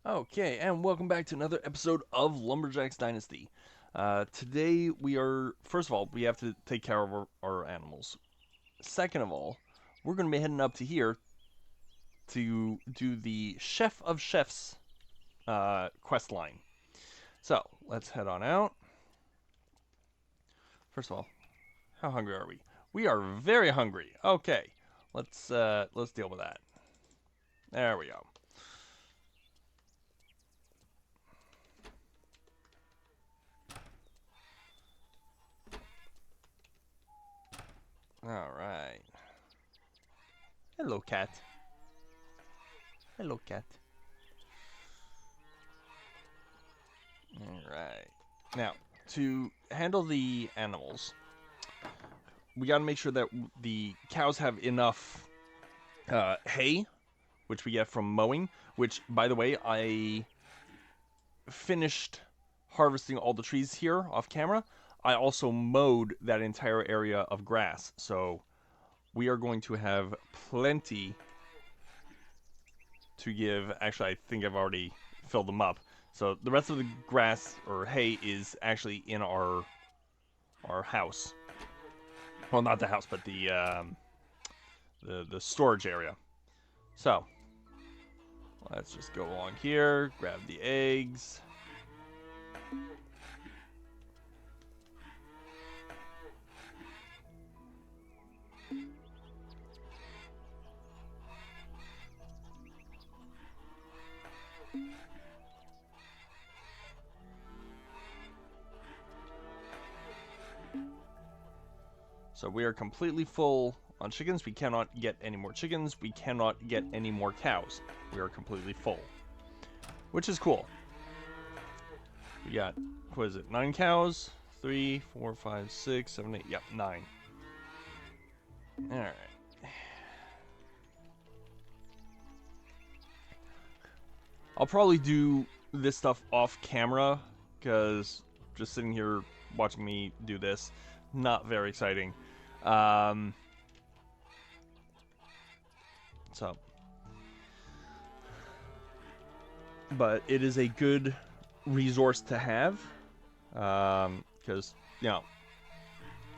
Okay, and welcome back to another episode of Lumberjack's Dynasty. Today we are, first of all, we have to take care of our animals. Second of all, we're going to be heading up to here to do the Chef of Chefs quest line. So, let's head on out. First of all, how hungry are we? We are very hungry. Okay, let's deal with that. There we go. All right. Hello, cat. Hello, cat. All right. Now, to handle the animals, we got to make sure that the cows have enough hay, which we get from mowing. Which, by the way, I finished harvesting all the trees here off camera. I also mowed that entire area of grass, so we are going to have plenty to give. Actually, I think I've already filled them up. So the rest of the grass or hay is actually in our house. Well, not the house, but the storage area. So let's just go along here, grab the eggs. So we are completely full on chickens. We cannot get any more chickens. We cannot get any more cows. We are completely full, which is cool. We got, what is it, 9 cows? 3, 4, 5, 6, 7, 8. Yep, 9. Alright. I'll probably do this stuff off camera, because just sitting here watching me do this, not very exciting. Um, so, but it is a good resource to have, because you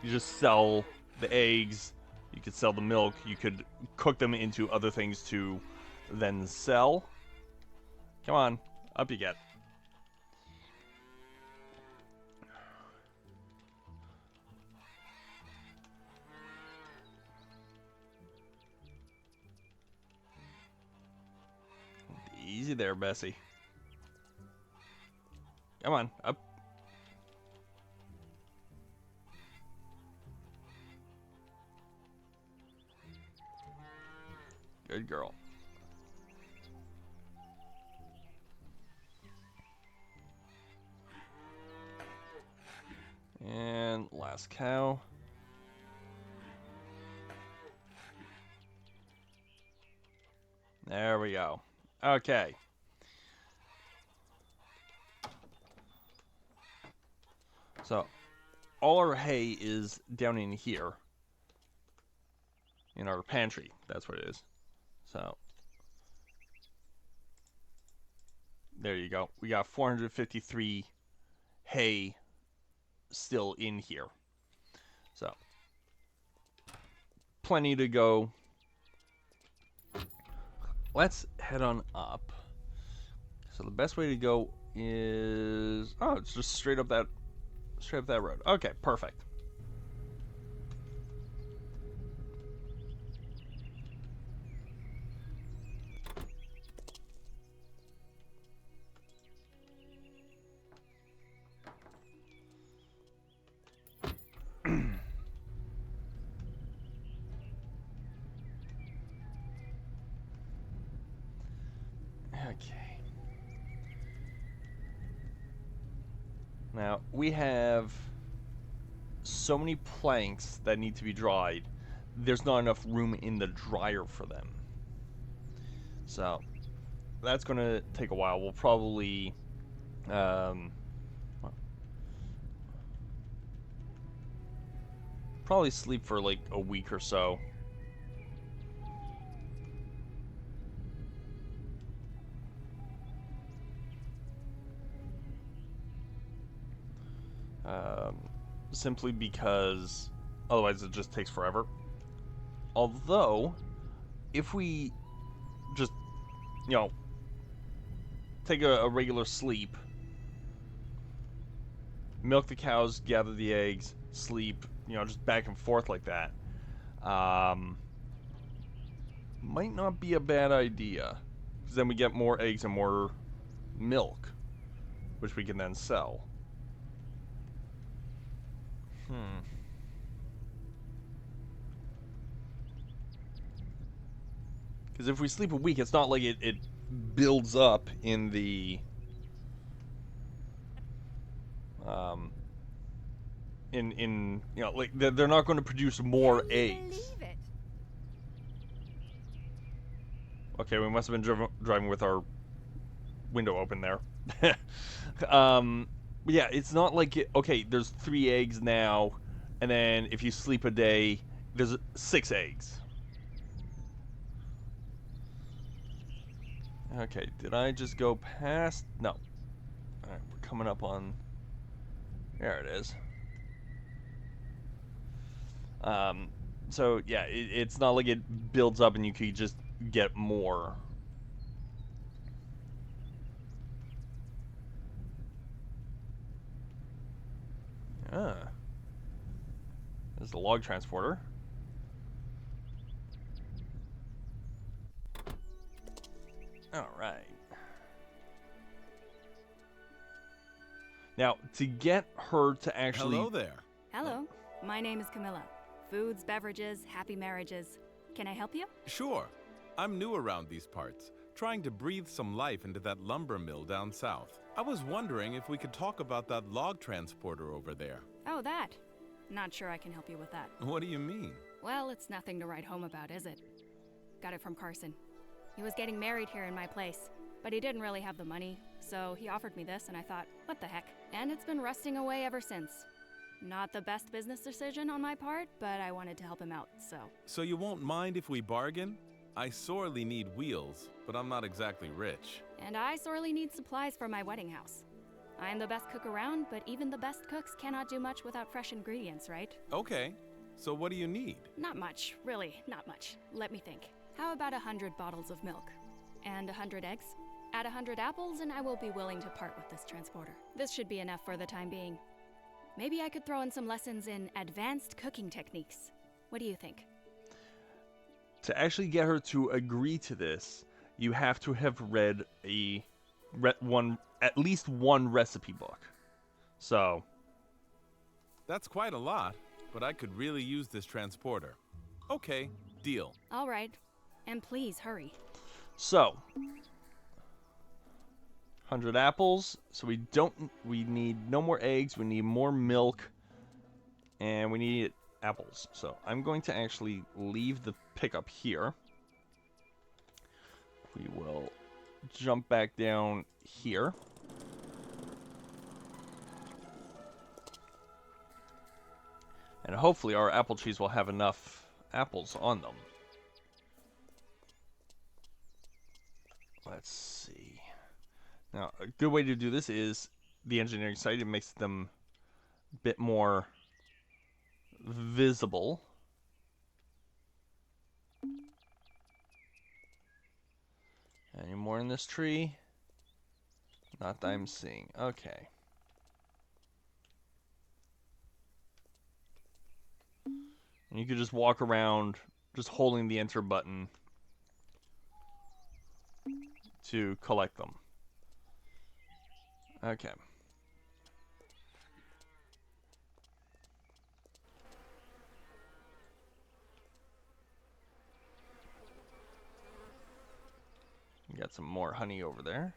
just sell the eggs, you could sell the milk, you could cook them into other things to then sell. Come on, up you get. Easy there, Bessie. Come on, up. Good girl. And last cow. There we go. Okay. So, all our hay is down in here. In our pantry. That's what it is. So, there you go. We got 453 hay still in here. So, plenty to go. Let's head on up. So the best way to go is it's just straight up that road. Okay, perfect. Okay. Now, we have so many planks that need to be dried. There's not enough room in the dryer for them. So, that's going to take a while. We'll probably probably sleep for like a week or so. simply because otherwise it just takes forever. Although, if we just, you know, take a regular sleep, milk the cows, gather the eggs, sleep, you know, just back and forth like that, might not be a bad idea. Because then we get more eggs and more milk, which we can then sell. Because if we sleep a week, it's not like it builds up in the in you know, like they're not going to produce more eggs. Okay, we must have been driving with our window open there. But yeah, it's not like okay, there's 3 eggs now, and then if you sleep a day, there's 6 eggs. Okay, did I just go past? No. Alright, we're coming up on... There it is. So, yeah, it's not like it builds up and you can just get more. Ah. There's the log transporter. Alright. Now, to get her to actually... Hello there. Hello, my name is Camila. Foods, beverages, happy marriages. Can I help you? Sure. I'm new around these parts, trying to breathe some life into that lumber mill down south. I was wondering if we could talk about that log transporter over there. Oh, that. Not sure I can help you with that. What do you mean? Well, it's nothing to write home about, is it? Got it from Carson. He was getting married here in my place, but he didn't really have the money, so he offered me this and I thought, what the heck? And it's been rusting away ever since. Not the best business decision on my part, but I wanted to help him out, so. So you won't mind if we bargain? I sorely need wheels, but I'm not exactly rich. And I sorely need supplies for my wedding house. I'm the best cook around, but even the best cooks cannot do much without fresh ingredients, right? Okay, so what do you need? Not much, really, not much. Let me think. How about 100 bottles of milk? And 100 eggs? Add 100 apples and I will be willing to part with this transporter. This should be enough for the time being. Maybe I could throw in some lessons in advanced cooking techniques. What do you think? To actually get her to agree to this, you have to have read at least one recipe book. So... That's quite a lot, but I could really use this transporter. Okay, deal. All right. And please, hurry. So... 100 apples. So we need no more eggs, we need more milk, and we need apples. So I'm going to actually leave the pickup here. We will jump back down here. And hopefully our apple trees will have enough apples on them. Let's see. Now, a good way to do this is the engineering side. It makes them a bit more visible. Any more in this tree? Not that I'm seeing. Okay. And you could just walk around just holding the enter button to collect them. Okay. You got some more honey over there.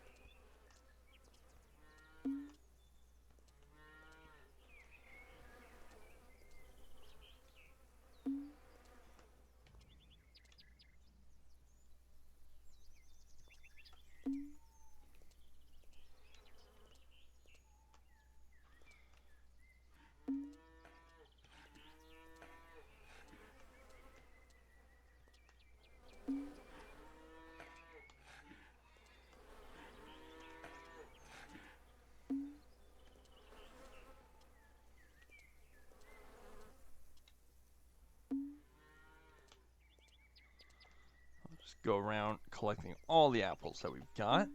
go around collecting all the apples that we've got.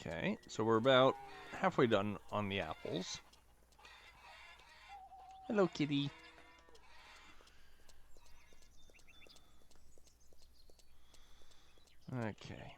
Okay, so we're about halfway done on the apples. Hello, kitty. Okay.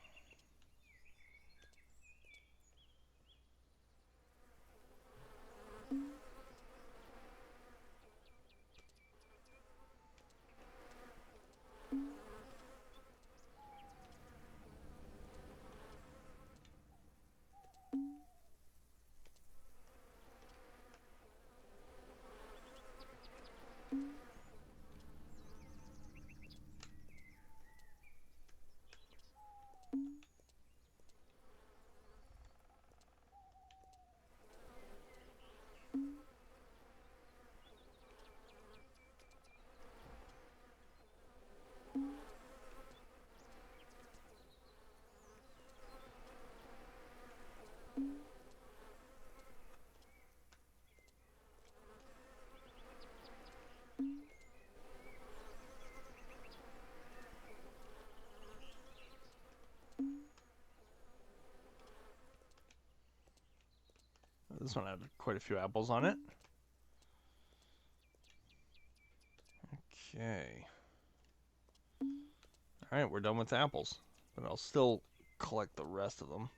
This one had quite a few apples on it. Okay. Alright, we're done with the apples. But I'll still collect the rest of them.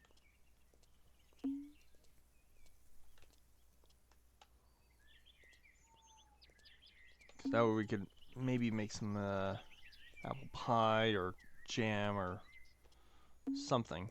That way we could maybe make some apple pie or jam or something.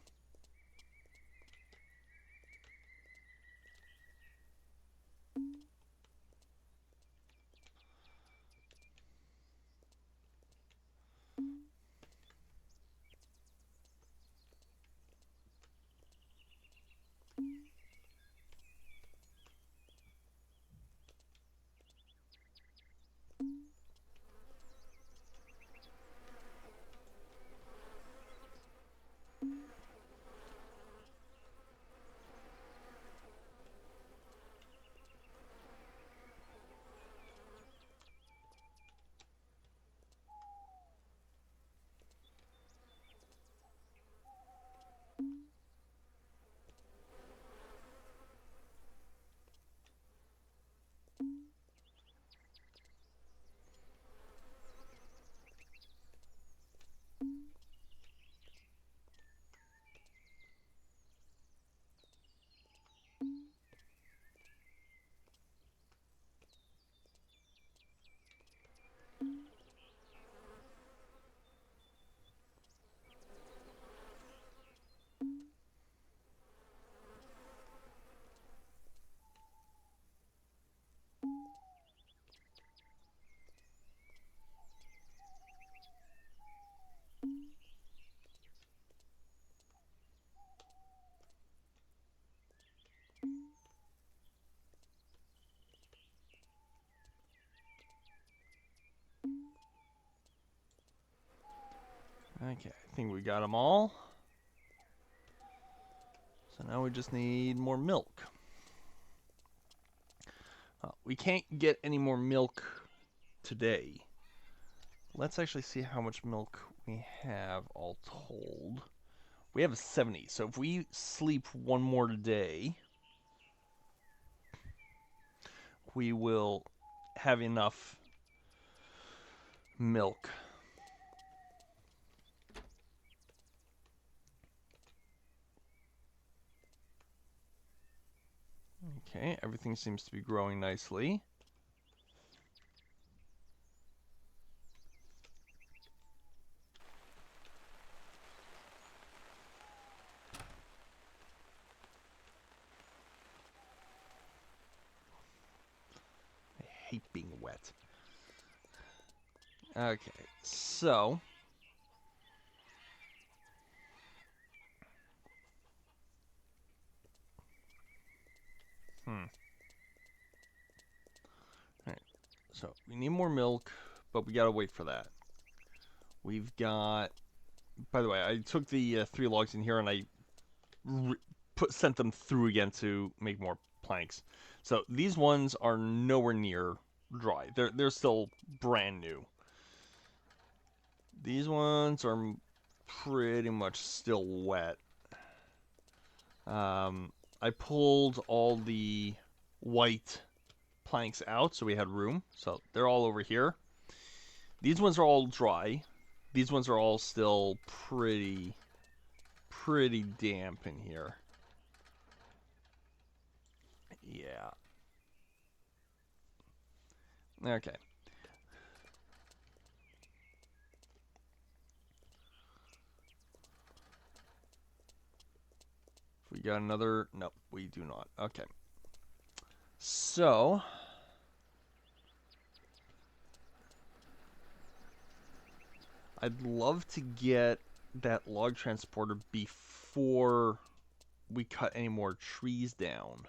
Okay, I think we got them all. So now we just need more milk. We can't get any more milk today. Let's actually see how much milk we have all told. We have 70, so if we sleep one more today, we will have enough milk. Okay, everything seems to be growing nicely. hate being wet. Okay, so... Alright, so we need more milk, but we gotta wait for that. We've got... By the way, I took the 3 logs in here and I sent them through again to make more planks. So these ones are nowhere near dry. They're still brand new. These ones are pretty much still wet. I pulled all the white planks out so we had room. So they're all over here. These ones are all dry. These ones are all still pretty damp in here. Yeah. Okay. We got another... Nope, we do not. Okay. So... I'd love to get that log transporter before we cut any more trees down.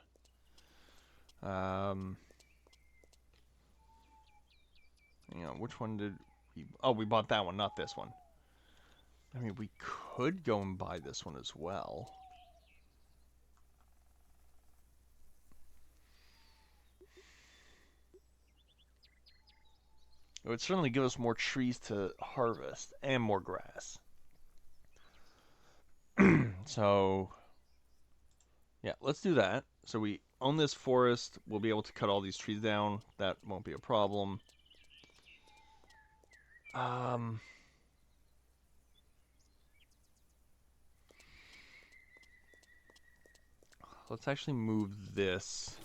You know, which one did we... Oh, we bought that one, not this one. I mean, we could go and buy this one as well. It would certainly give us more trees to harvest and more grass. So, yeah, let's do that. So we own this forest. We'll be able to cut all these trees down. That won't be a problem. Let's actually move this.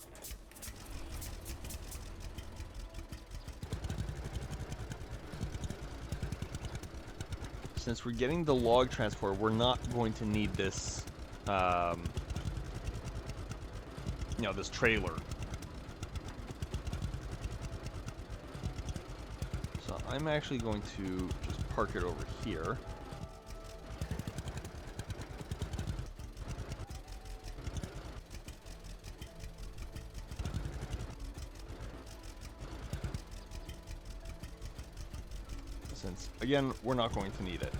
Since we're getting the log transporter, we're not going to need this, you know, this trailer. So I'm actually going to just park it over here. Since, again, we're not going to need it.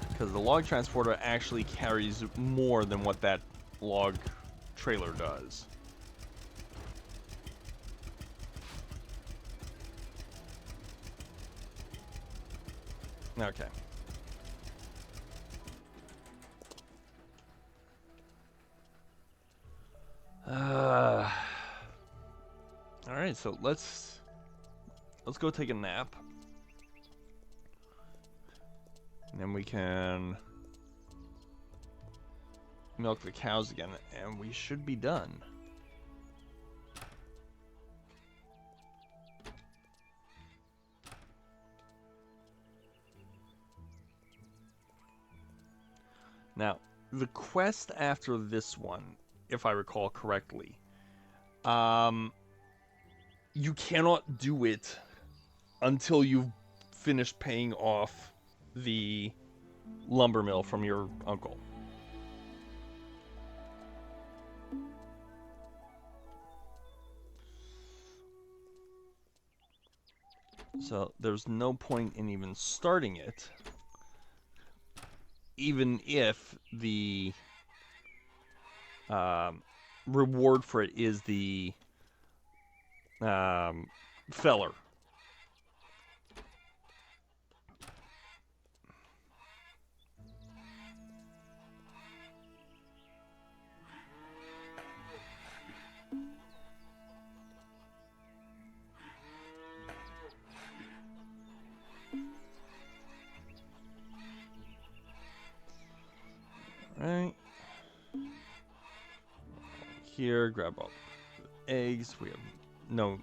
Because the log transporter actually carries more than what that log trailer does. Okay. Alright, so let's go take a nap. And then we can milk the cows again, and we should be done. Now, the quest after this one, if I recall correctly, you cannot do it until you've finished paying off the lumber mill from your uncle. So there's no point in even starting it, even if the reward for it is the feller. Right here, grab up the eggs. We have no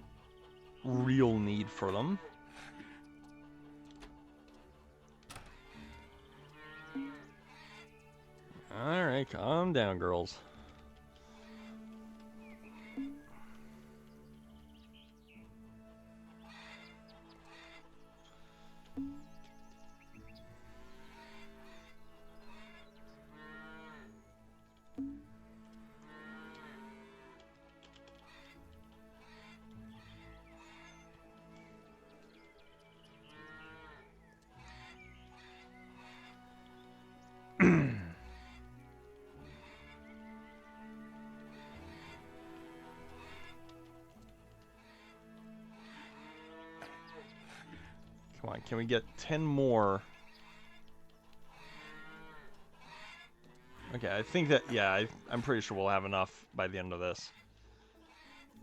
real need for them. Alright, calm down, girls. Come on, can we get 10 more? Okay, I think that, yeah, I'm pretty sure we'll have enough by the end of this.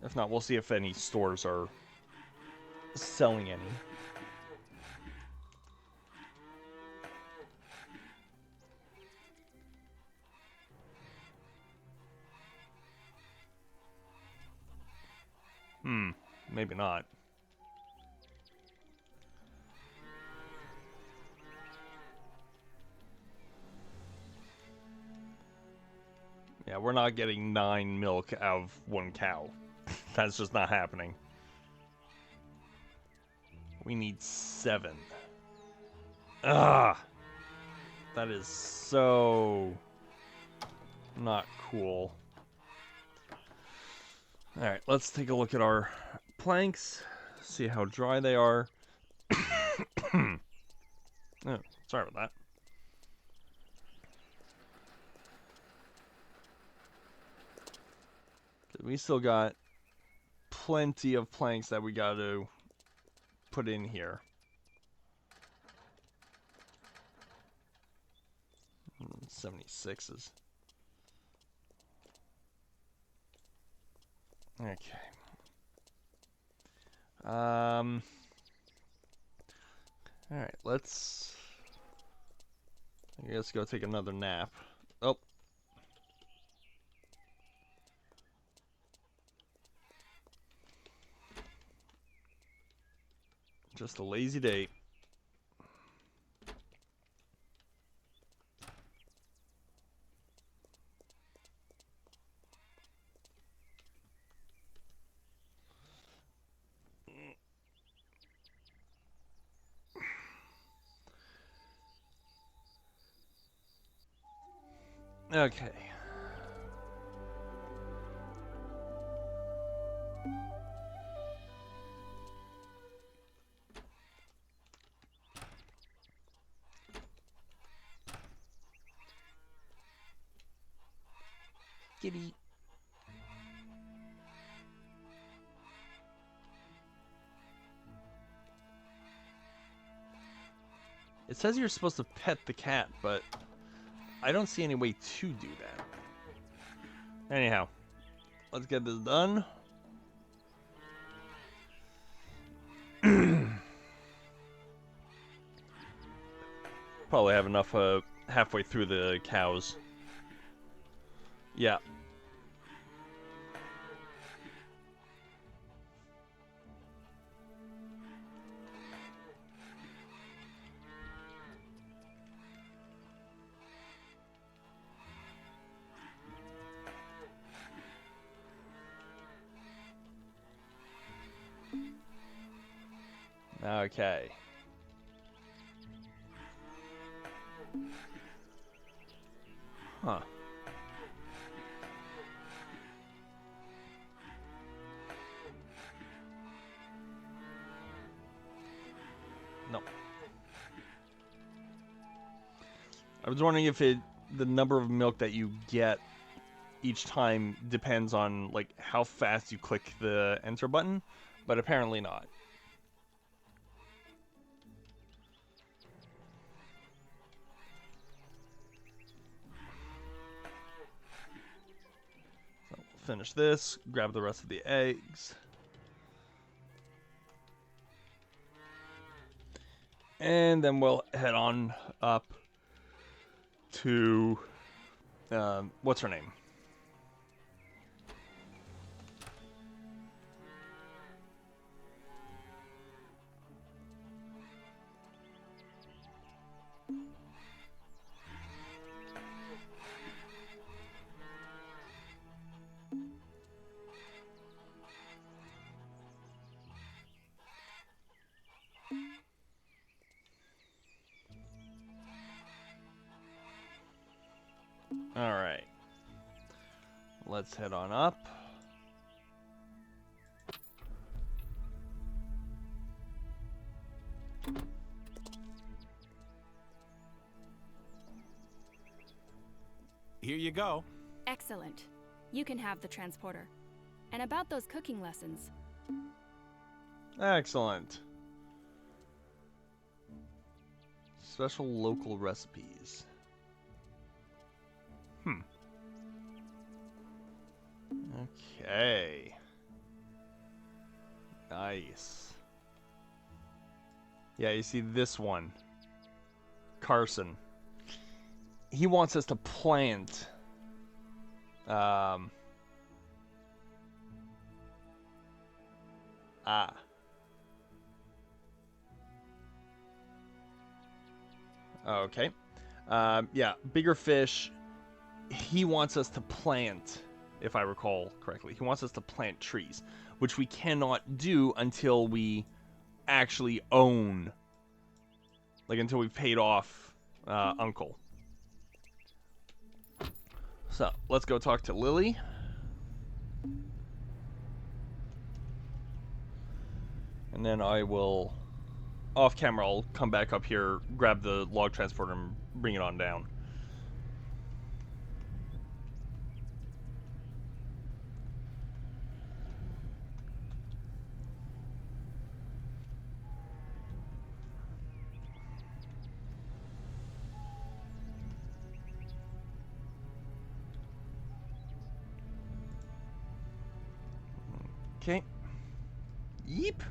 If not, we'll see if any stores are selling any. Maybe not. Yeah, we're not getting 9 milk out of 1 cow. That's just not happening. We need 7. Ah! That is so not cool. Alright, let's take a look at our planks, see how dry they are. Oh, sorry about that. We still got plenty of planks that we gotta put in here. 76s. Okay. Alright, let's... I guess go take another nap. Oh. Just a lazy day. Okay. Kitty. It says you're supposed to pet the cat, but I don't see any way to do that. Anyhow, let's get this done. Probably have enough halfway through the cows. Yeah. Okay. Huh. No. I was wondering if the number of milk that you get each time depends on like how fast you click the enter button, but apparently not. So we'll finish this, grab the rest of the eggs. And then we'll head on up to, what's her name? All right. Let's head on up. Here you go. Excellent. You can have the transporter. And about those cooking lessons. Excellent. Special local recipes. Okay. Nice. Yeah, you see this one. Carson. He wants us to plant. Okay. Yeah, bigger fish. He wants us to plant, if I recall correctly. He wants us to plant trees, which we cannot do until we actually own, like until we've paid off Uncle. So, let's go talk to Lily. And then I will, off camera, I'll come back up here, grab the log transporter, and bring it on down. Okay. Yeep.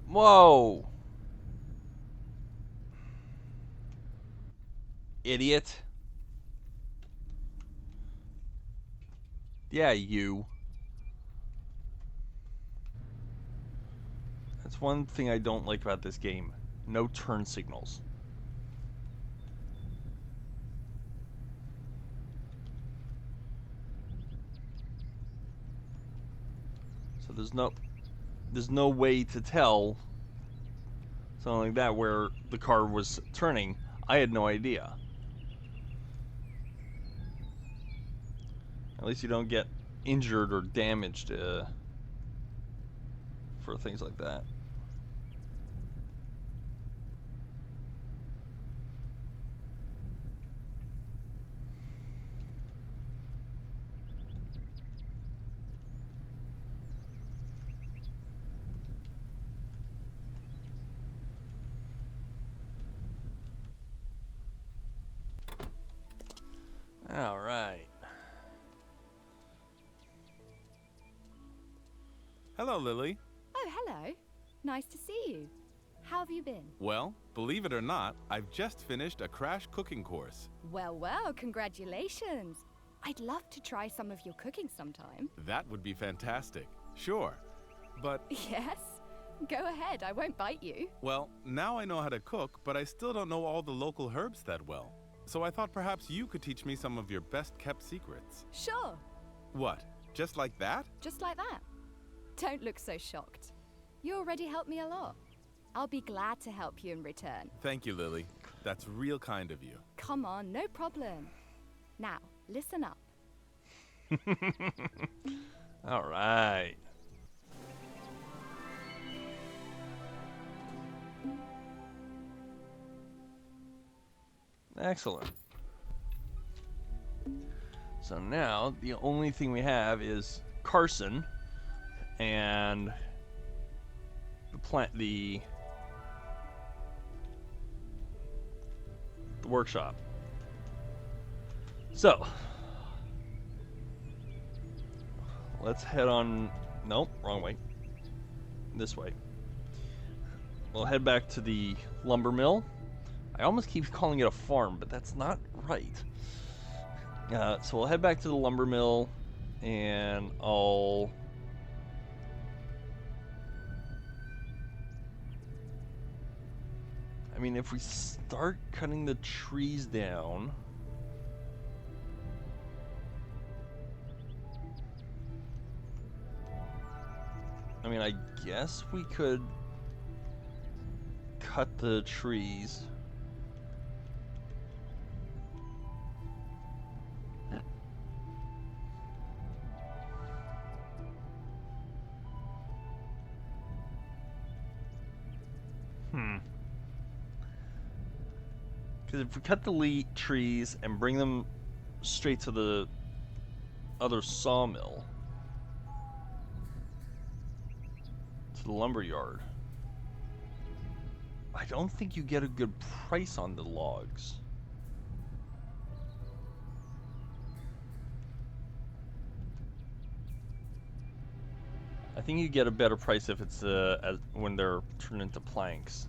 Whoa. Idiot. Yeah, you. That's one thing I don't like about this game. No turn signals. So there's no way to tell something like that where the car was turning. I had no idea. At least you don't get injured or damaged for things like that. All right. Hello, Lily. Oh, hello. Nice to see you. How have you been? Well, believe it or not, I've just finished a crash cooking course. Well, congratulations. I'd love to try some of your cooking sometime. That would be fantastic. Sure. But, Yes? Go ahead, I won't bite you. well, now I know how to cook, but I still don't know all the local herbs that well. So I thought perhaps you could teach me some of your best-kept secrets. Sure, What? Just like that? just like that. Don't look so shocked. You already helped me a lot. I'll be glad to help you in return. Thank you, Lily. That's real kind of you. Come on, no problem. Now, listen up. All right. Excellent. So now the only thing we have is Carson and the workshop. So let's head on. Nope, wrong way. This way. We'll head back to the lumber mill. I almost keep calling it a farm, but that's not right. So we'll head back to the lumber mill, and I mean, if we start cutting the trees down... I mean, I guess we could cut the trees. Because if we cut the trees and bring them straight to the other sawmill, to the lumber yard, I don't think you get a good price on the logs. I think you get a better price if it's when they're turned into planks.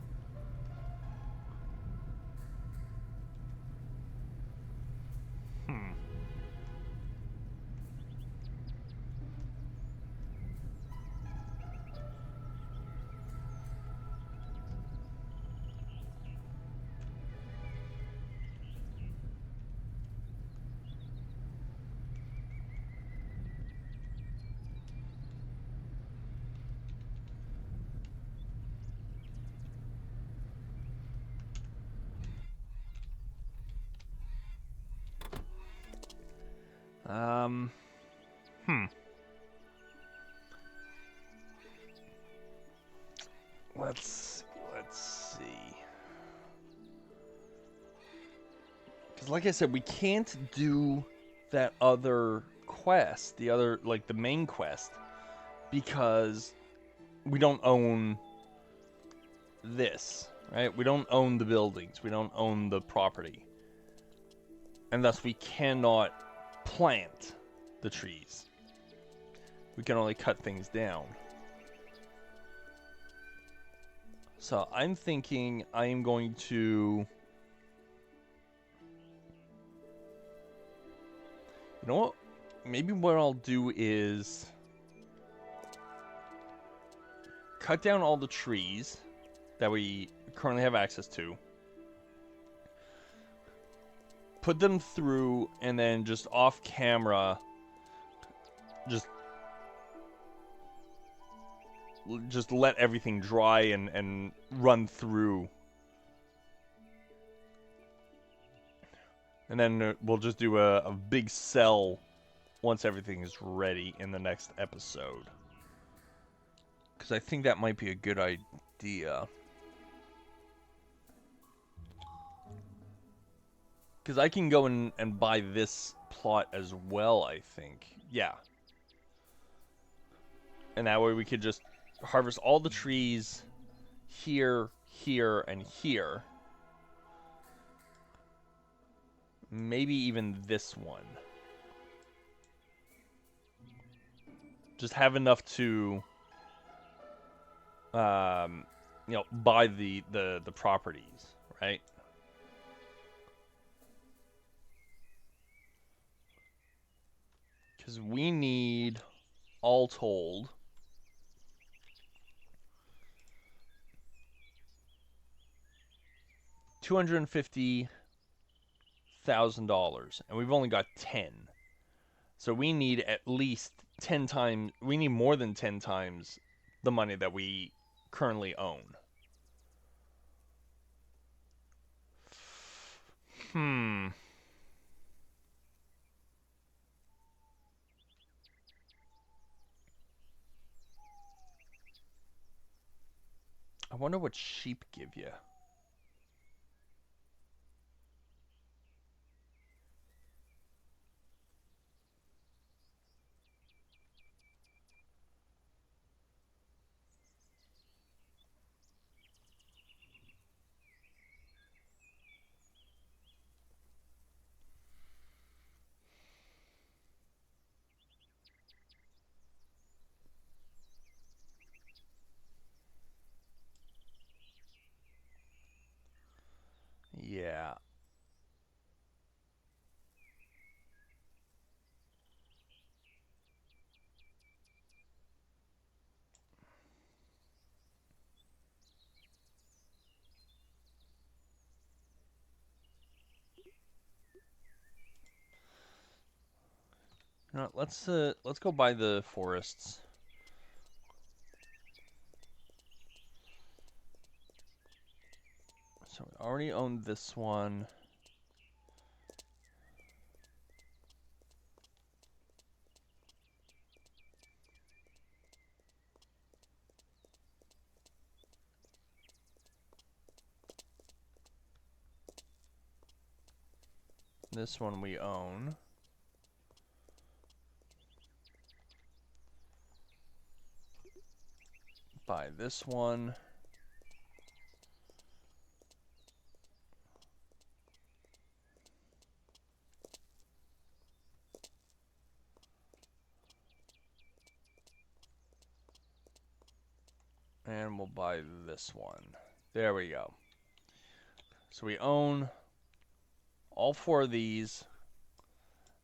Let's see. Because like I said, we can't do that other quest, the main quest, because we don't own this, right? We don't own the buildings. We don't own the property. And thus we cannot plant the trees. We can only cut things down. So I'm thinking I am going to... You know what? Maybe what I'll do is cut down all the trees that we currently have access to. Put them through, and then just off camera, just let everything dry and run through. And then we'll just do a big sell once everything is ready in the next episode. Because I think that might be a good idea. Because I can go and buy this plot as well, I think. Yeah. And that way we could just harvest all the trees here, here, and here. Maybe even this one. Just have enough to, buy the properties, right? Because we need, all told, $250,000, and we've only got 10. So we need at least 10 times. We need more than 10 times the money that we currently own. I wonder what sheep give you. Yeah. You know, let's go buy the forests. So we already own this one. This one we own. Buy this one. And we'll buy this one. There we go. So we own all 4 of these.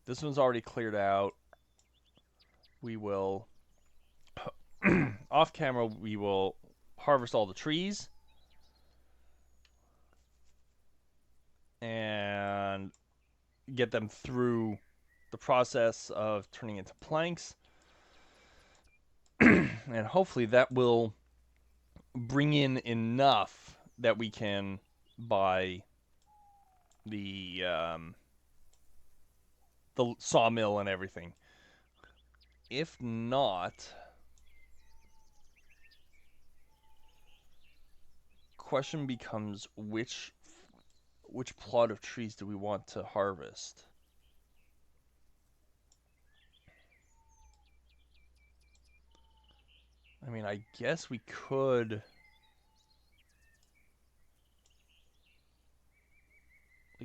This one's already cleared out. We will, off camera, we will harvest all the trees. And get them through the process of turning into planks. And hopefully that will bring in enough that we can buy the sawmill and everything. If not, question becomes which plot of trees do we want to harvest? I mean, I guess we could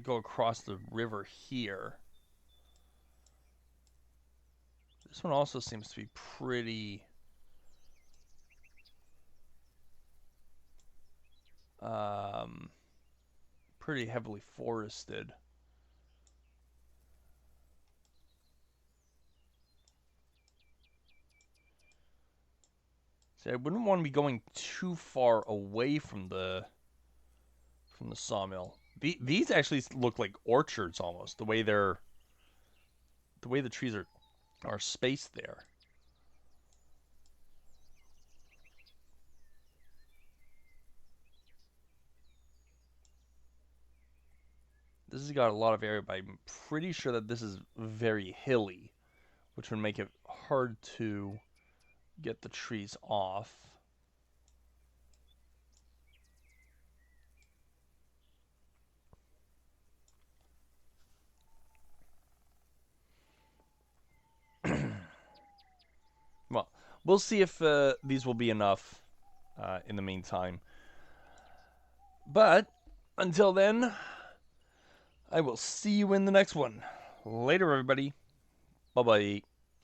go across the river here. This one also seems to be pretty pretty heavily forested. See, I wouldn't want to be going too far away from the sawmill. These actually look like orchards almost, the way the trees are spaced there. This has got a lot of area, but I'm pretty sure that this is very hilly, which would make it hard to get the trees off. Well, we'll see if these will be enough in the meantime. But until then, I will see you in the next one. Later, everybody. Bye-bye.